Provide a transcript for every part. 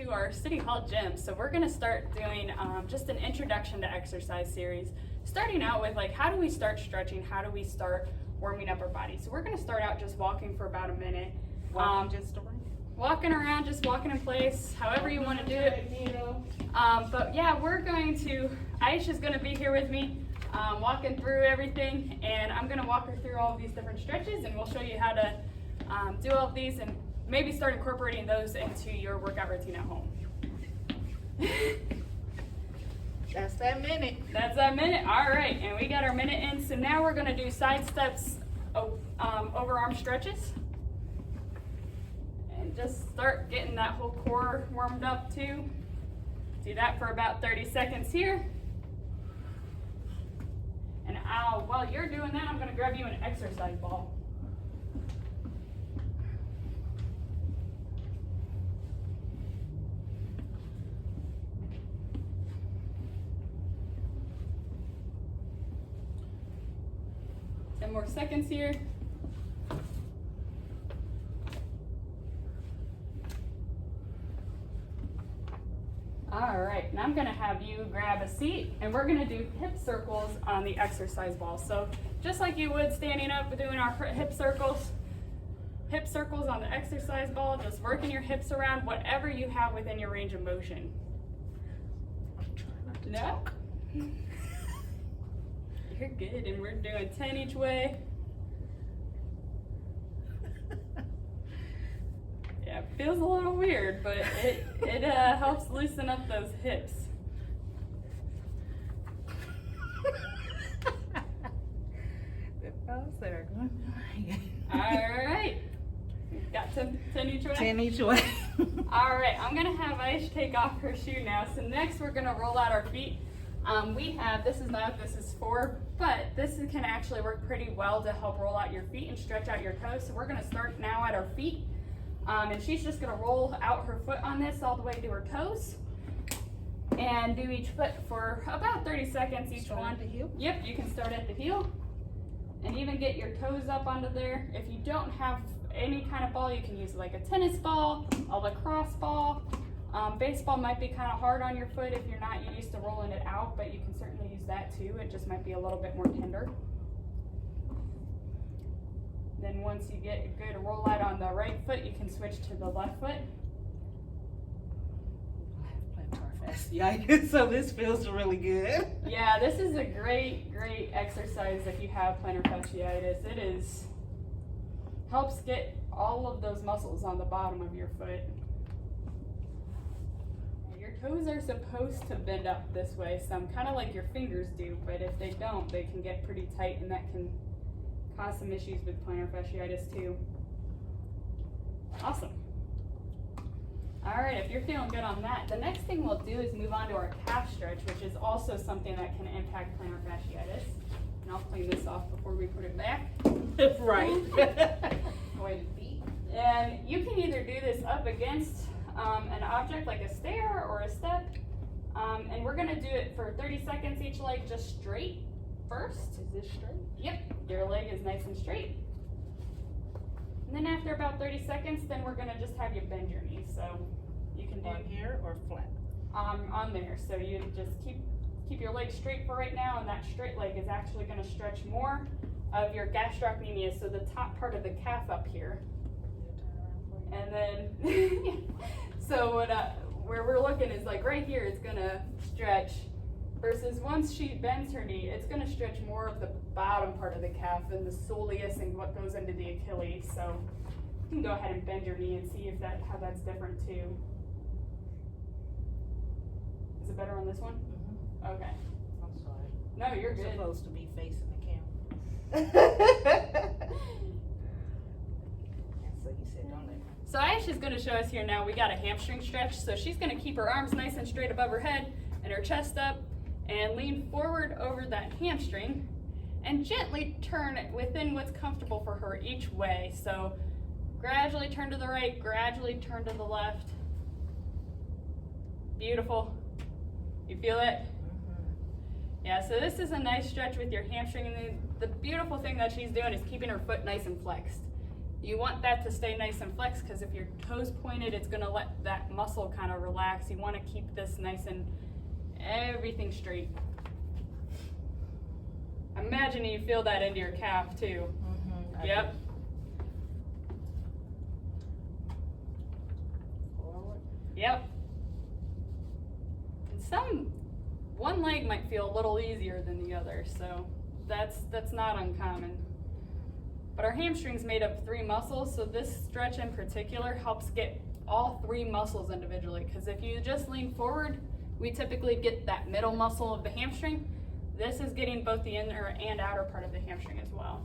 to our City Hall gym. So we're gonna start doing just an introduction to exercise series, starting out with like, how do we start stretching? How do we start warming up our body? So we're gonna start out just walking for about a minute. Walking around, just walking in place, however you wanna do it. But yeah, Aisha's gonna be here with me, walking through everything, and I'm gonna walk her through all of these different stretches, and we'll show you how to do all of these and maybe start incorporating those into your workout routine at home. That's that minute. That's that minute. All right, and we got our minute in. So now we're gonna do side steps, overarm stretches, and just start getting that whole core warmed up too. Do that for about 30 seconds here. And while you're doing that, I'm gonna grab you an exercise ball. More seconds here. All right, and I'm gonna have you grab a seat and we're gonna do hip circles on the exercise ball. So just like you would standing up doing our hip circles on the exercise ball, just working your hips around whatever you have within your range of motion. I'm trying not to talk. You're good, and we're doing 10 each way. Yeah, it feels a little weird, but it helps loosen up those hips. All right, got 10 each way? 10 each way. All right, I'm gonna have Aisha take off her shoe now. So next we're gonna roll out our feet. This is not what this is for, but this can actually work pretty well to help roll out your feet and stretch out your toes. So we're gonna start now at our feet. And she's just gonna roll out her foot on this all the way to her toes. And do each foot for about 30 seconds each one. At the heel? Yep, you can start at the heel. And even get your toes up onto there. If you don't have any kind of ball, you can use like a tennis ball, a lacrosse ball. Baseball might be kind of hard on your foot if you're not used to rolling it out, but you can certainly use that too. It just might be a little bit more tender. Then once you get a good roll out on the right foot, you can switch to the left foot. Yeah, so this feels really good. Yeah, this is a great exercise if you have plantar fasciitis. It helps get all of those muscles on the bottom of your foot. Toes are supposed to bend up this way, some kind of like your fingers do, but if they don't, they can get pretty tight, and that can cause some issues with plantar fasciitis too. Awesome. All right, if you're feeling good on that, the next thing we'll do is move on to our calf stretch, which is also something that can impact plantar fasciitis. And I'll clean this off before we put it back. Right. Way to be. And you can either do this up against an object like a stair or a step, and we're gonna do it for 30 seconds each leg, just straight first. Is this straight? Yep, your leg is nice and straight. And then after about 30 seconds, then we're gonna just have you bend your knees. So you can do On here or flat? On there. So you just keep your leg straight for right now, and that straight leg is actually gonna stretch more of your gastrocnemius, so the top part of the calf up here. And then, so where we're looking is like right here, it's gonna stretch, versus once she bends her knee, it's gonna stretch more of the bottom part of the calf and the soleus and what goes into the Achilles. So you can go ahead and bend your knee and see how that's different too. Is it better on this one? Mm-hmm. Okay. I'm sorry. No, you're good. Supposed to be facing the camera. So you said don't let. So Aisha's going to show us here now. We got a hamstring stretch. So she's going to keep her arms nice and straight above her head and her chest up and lean forward over that hamstring and gently turn it within what's comfortable for her each way. So gradually turn to the right, gradually turn to the left. Beautiful. You feel it? Yeah, so this is a nice stretch with your hamstring, and the beautiful thing that she's doing is keeping her foot nice and flexed. You want that to stay nice and flexed because if your toes pointed, it's gonna let that muscle kind of relax. You wanna keep this nice and everything straight. Imagine you feel that into your calf too. Yep. Forward. Yep. And one leg might feel a little easier than the other, so that's not uncommon. But our hamstring's made of 3 muscles, so this stretch in particular helps get all 3 muscles individually. Because if you just lean forward, we typically get that middle muscle of the hamstring. This is getting both the inner and outer part of the hamstring as well.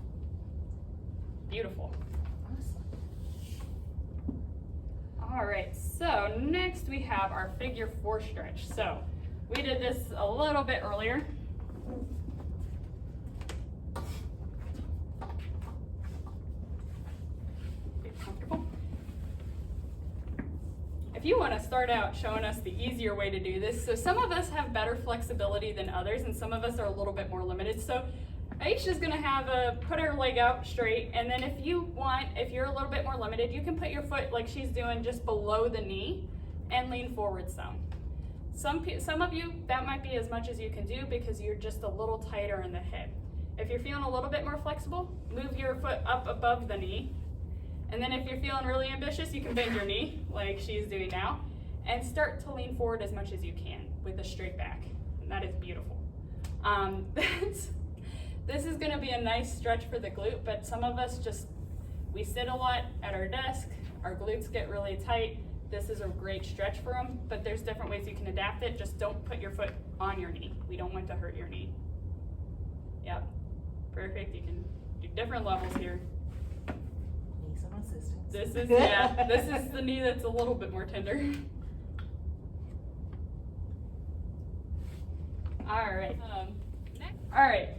Beautiful. All right, so next we have our figure 4 stretch. So we did this a little bit earlier. Get comfortable. If you want to start out showing us the easier way to do this, so some of us have better flexibility than others, and some of us are a little bit more limited. So Aisha's gonna put her leg out straight, and then if you're a little bit more limited, you can put your foot like she's doing just below the knee and lean forward some. Some of you, that might be as much as you can do because you're just a little tighter in the hip. If you're feeling a little bit more flexible, move your foot up above the knee. And then if you're feeling really ambitious, you can bend your knee like she's doing now and start to lean forward as much as you can with a straight back. And that is beautiful. This is gonna be a nice stretch for the glute, but some of us we sit a lot at our desk, our glutes get really tight. This is a great stretch for them, but there's different ways you can adapt it. Just don't put your foot on your knee. We don't want to hurt your knee. Yep, perfect. You can do different levels here. Need some assistance. This is the knee that's a little bit more tender. All right. All right.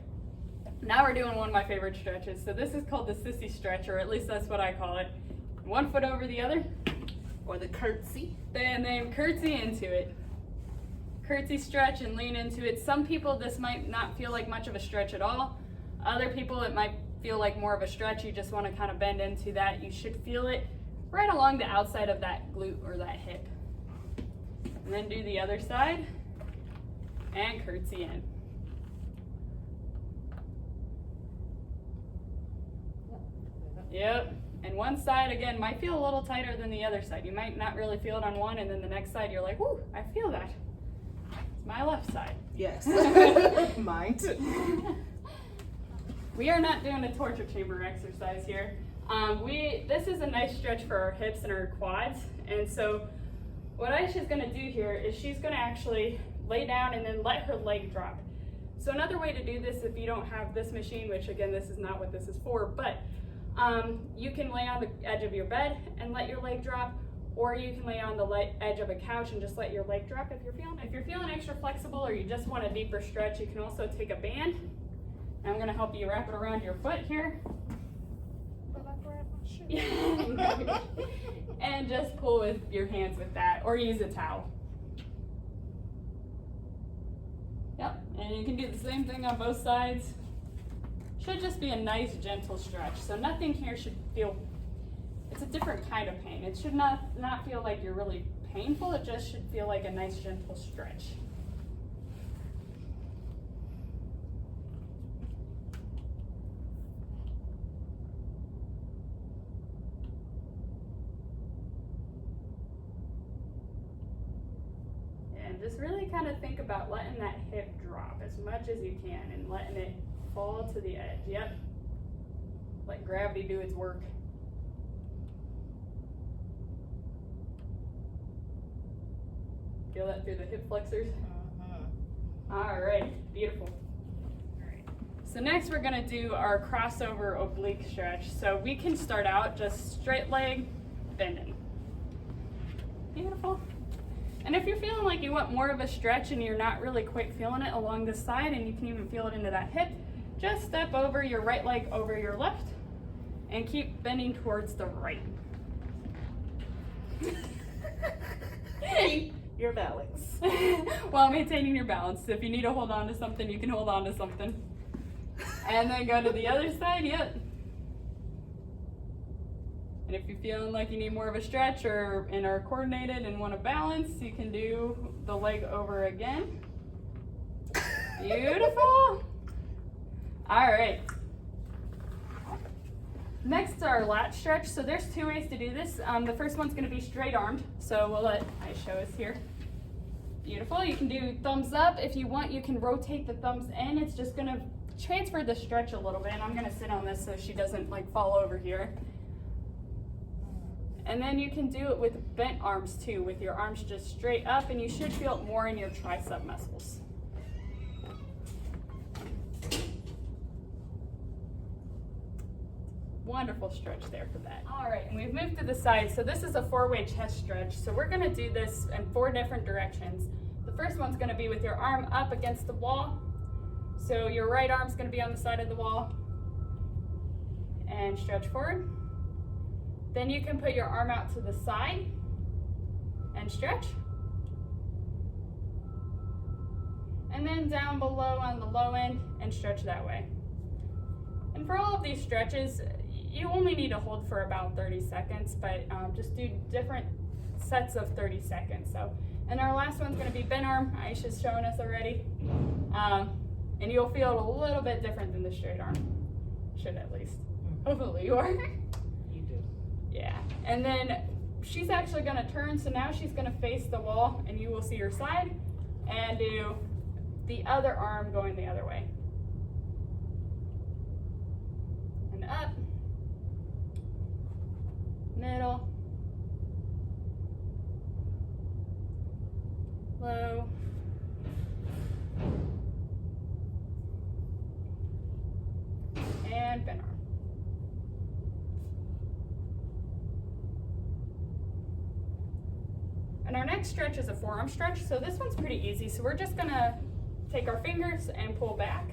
Now we're doing one of my favorite stretches. So this is called the Sissy Stretch, or at least that's what I call it. One foot over the other. Or the curtsy. And then curtsy into it. Curtsy stretch and lean into it. Some people, this might not feel like much of a stretch at all. Other people, it might feel like more of a stretch. You just want to kind of bend into that. You should feel it right along the outside of that glute or that hip. And then do the other side and curtsy in. Yep. And one side, again, might feel a little tighter than the other side. You might not really feel it on one, and then the next side, you're like, whoo, I feel that. It's my left side. Yes. Mine too. We are not doing a torture chamber exercise here. This is a nice stretch for our hips and our quads. And so what Aisha's gonna do here is she's gonna actually lay down and then let her leg drop. So another way to do this, if you don't have this machine, which again, this is not what this is for, but you can lay on the edge of your bed and let your leg drop, or you can lay on the edge of a couch and just let your leg drop if you're feeling extra flexible, or you just want a deeper stretch. You can also take a band. I'm going to help you wrap it around your foot here. And just pull with your hands with that, or use a towel. Yep, and you can do the same thing on both sides. Should just be a nice gentle stretch. So nothing here should feel, it's a different kind of pain. It should not feel like you're really painful. It just should feel like a nice gentle stretch. And just really kind of think about letting that hip drop as much as you can and letting it fall to the edge. Yep. Let gravity do its work. Feel that through the hip flexors? All right, beautiful. All right. So next we're gonna do our crossover oblique stretch. So we can start out just straight leg, bending. Beautiful. And if you're feeling like you want more of a stretch and you're not really quite feeling it along the side, and you can even feel it into that hip, just step over your right leg over your left and keep bending towards the right. Keep your balance. While maintaining your balance. If you need to hold on to something, you can hold on to something. And then go to the other side, yep. And if you're feeling like you need more of a stretch and are coordinated and want to balance, you can do the leg over again. Beautiful. All right. Next, our lat stretch. So there's two ways to do this. The first one's going to be straight armed. So we'll let I show us here. Beautiful. You can do thumbs up. If you want, you can rotate the thumbs in. It's just going to transfer the stretch a little bit. And I'm going to sit on this so she doesn't like fall over here. And then you can do it with bent arms too, with your arms just straight up, and you should feel it more in your tricep muscles. Wonderful stretch there for that. All right, and we've moved to the side. So this is a 4-way chest stretch. So we're gonna do this in 4 different directions. The first one's gonna be with your arm up against the wall. So your right arm's gonna be on the side of the wall and stretch forward. Then you can put your arm out to the side and stretch. And then down below on the low end and stretch that way. And for all of these stretches, you only need to hold for about 30 seconds, but just do different sets of 30 seconds. So, and our last one's gonna be bent arm. Aisha's showing us already. And you'll feel it a little bit different than the straight arm. Should at least. Hopefully you are. You do. Yeah. And then she's actually gonna turn, so now she's gonna face the wall and you will see her side and do the other arm going the other way. And up, middle, low, and bent arm. And our next stretch is a forearm stretch. So this one's pretty easy. So we're just gonna take our fingers and pull back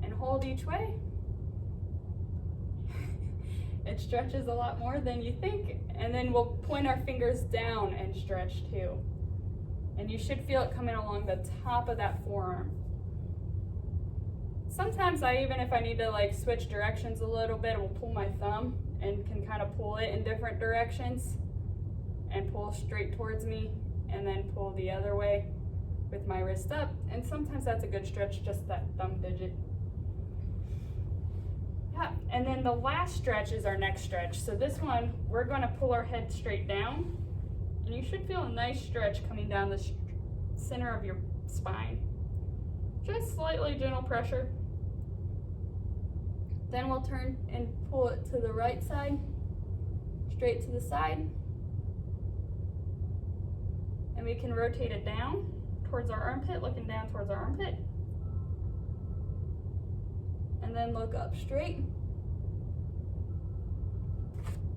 and hold each way. It stretches a lot more than you think. And then we'll point our fingers down and stretch too. And you should feel it coming along the top of that forearm. Sometimes even if I need to like switch directions a little bit, I will pull my thumb and can kind of pull it in different directions and pull straight towards me and then pull the other way with my wrist up. And sometimes that's a good stretch, just that thumb digit. Yeah, and then the last stretch is our neck stretch. So this one, we're gonna pull our head straight down and you should feel a nice stretch coming down the center of your spine. Just slightly gentle pressure. Then we'll turn and pull it to the right side, straight to the side. And we can rotate it down towards our armpit, looking down towards our armpit. And then look up straight.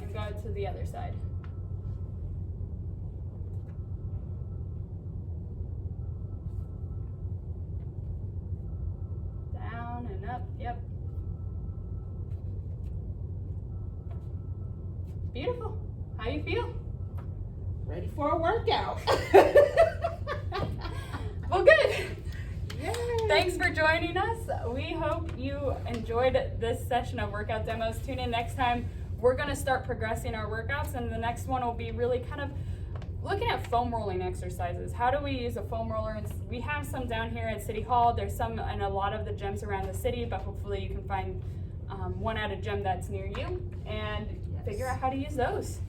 And go to the other side. Down and up, yep. Beautiful. How you feel? Ready for a workout. Well, good. Yay. Thanks for joining us. We hope you enjoyed this session of workout demos. Tune in next time. We're going to start progressing our workouts, and the next one will be really kind of looking at foam rolling exercises. How do we use a foam roller? And we have some down here at City Hall. There's some in a lot of the gyms around the city, but hopefully you can find one at a gym that's near you and figure out how to use those.